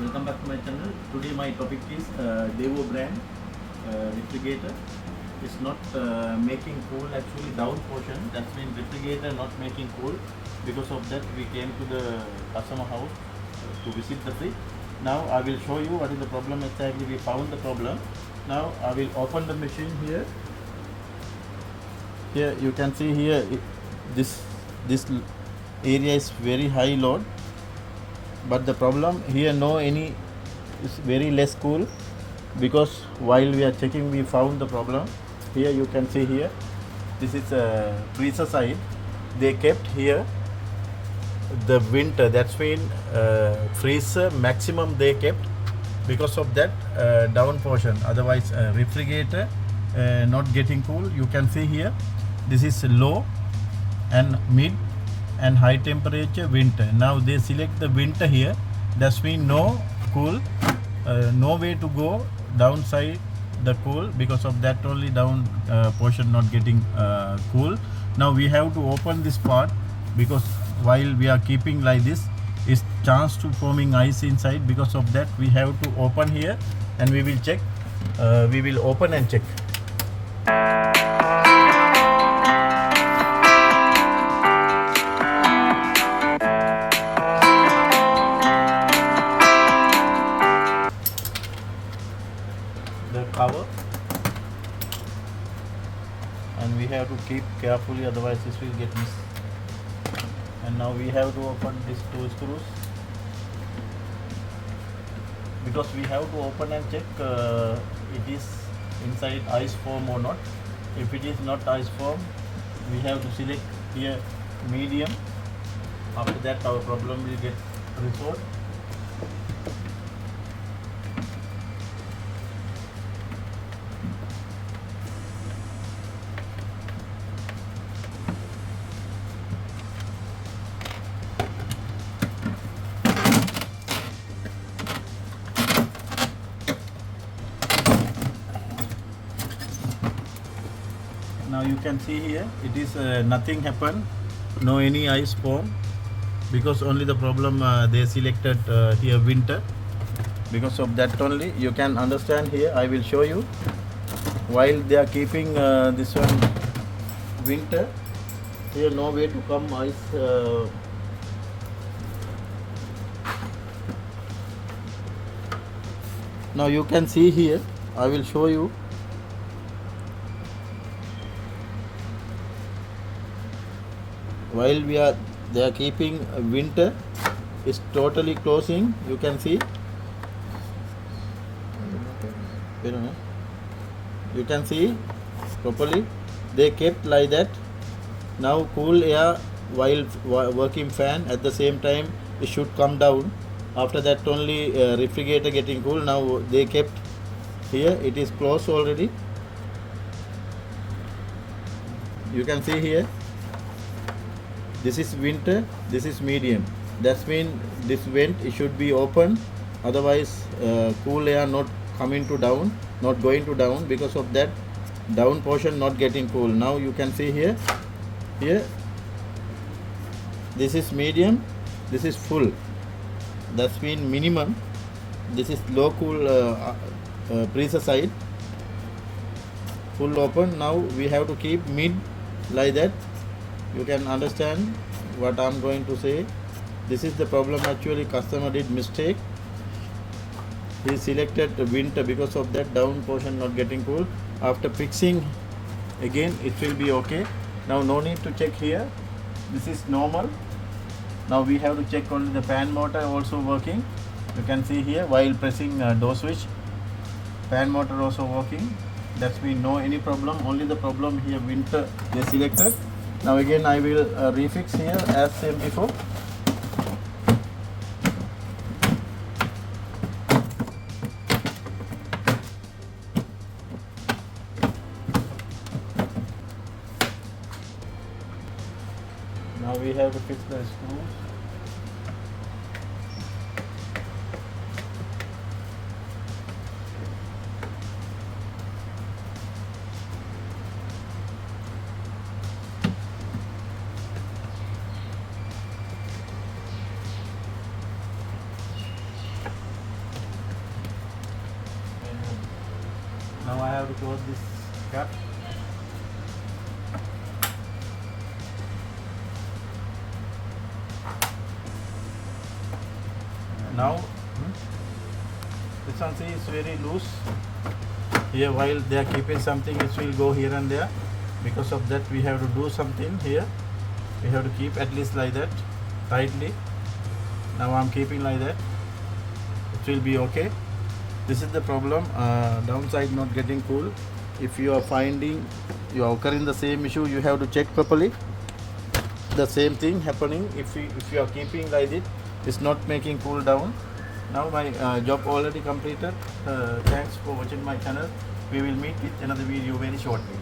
Welcome back to my channel. Today my topic is Devo brand refrigerator. It's not making cool actually down portion. That's mean refrigerator not making cool. Because of that we came to the customer house to visit the fridge. Now I will show you what is the problem exactly. We found the problem. Now I will open the machine here. Here you can see here this area is very high load, but the problem here no any is very less cool, because while we are checking we found the problem. Here you can see here, this is a freezer side. They kept here the winter, that's mean freezer maximum they kept. Because of that down portion, otherwise refrigerator not getting cool. You can see here this is low and mid and high temperature winter. Now they select the winter here, that's mean no cool, no way to go downside the cool. Because of that only down portion not getting cool. Now we have to open this part, because while we are keeping like this is chance to forming ice inside. Because of that we have to open here and we will check. We will open and check. The cover, and we have to keep carefully, otherwise this will get missed. And now we have to open these two screws, because we have to open and check it is inside ice form or not. If it is not ice form, we have to select here medium. After that our problem will get resolved. Now you can see here it is nothing happened, no any ice form, because only the problem they selected here winter. Because of that only you can understand here. I will show you while they are keeping this one winter, here no way to come ice. Now you can see here, I will show you. While they are keeping winter is totally closing. You can see, you can see properly they kept like that. Now cool air while working fan, at the same time it should come down. After that only refrigerator getting cool. Now they kept here, it is closed already. You can see here, this is winter, this is medium. That's mean this vent it should be open, otherwise cool air not coming to down, not going to down. Because of that down portion not getting cool. Now you can see here, this is medium, this is full. That's mean minimum. This is low cool freezer side, full open. Now we have to keep mid like that. You can understand what I am going to say. This is the problem actually. Customer did mistake. He selected the winter, because of that down portion not getting cool. After fixing again it will be okay. Now no need to check here. This is normal. Now we have to check only the fan motor also working. You can see here while pressing door switch, fan motor also working. That's mean no any problem. Only the problem here winter they selected. Now again I will refix here as same before. Now we have to fix the screws. to close this cap. Now this one see is very loose. Here while they are keeping something, it will go here and there. Because of that we have to do something here. We have to keep at least like that tightly. Now I'm keeping like that. It will be okay. This is the problem, downside not getting cool. If you are finding you are occurring the same issue, you have to check properly. The same thing happening if you are keeping like it, it's not making cool down. Now my job already completed. Thanks for watching my channel. We will meet with another video very shortly.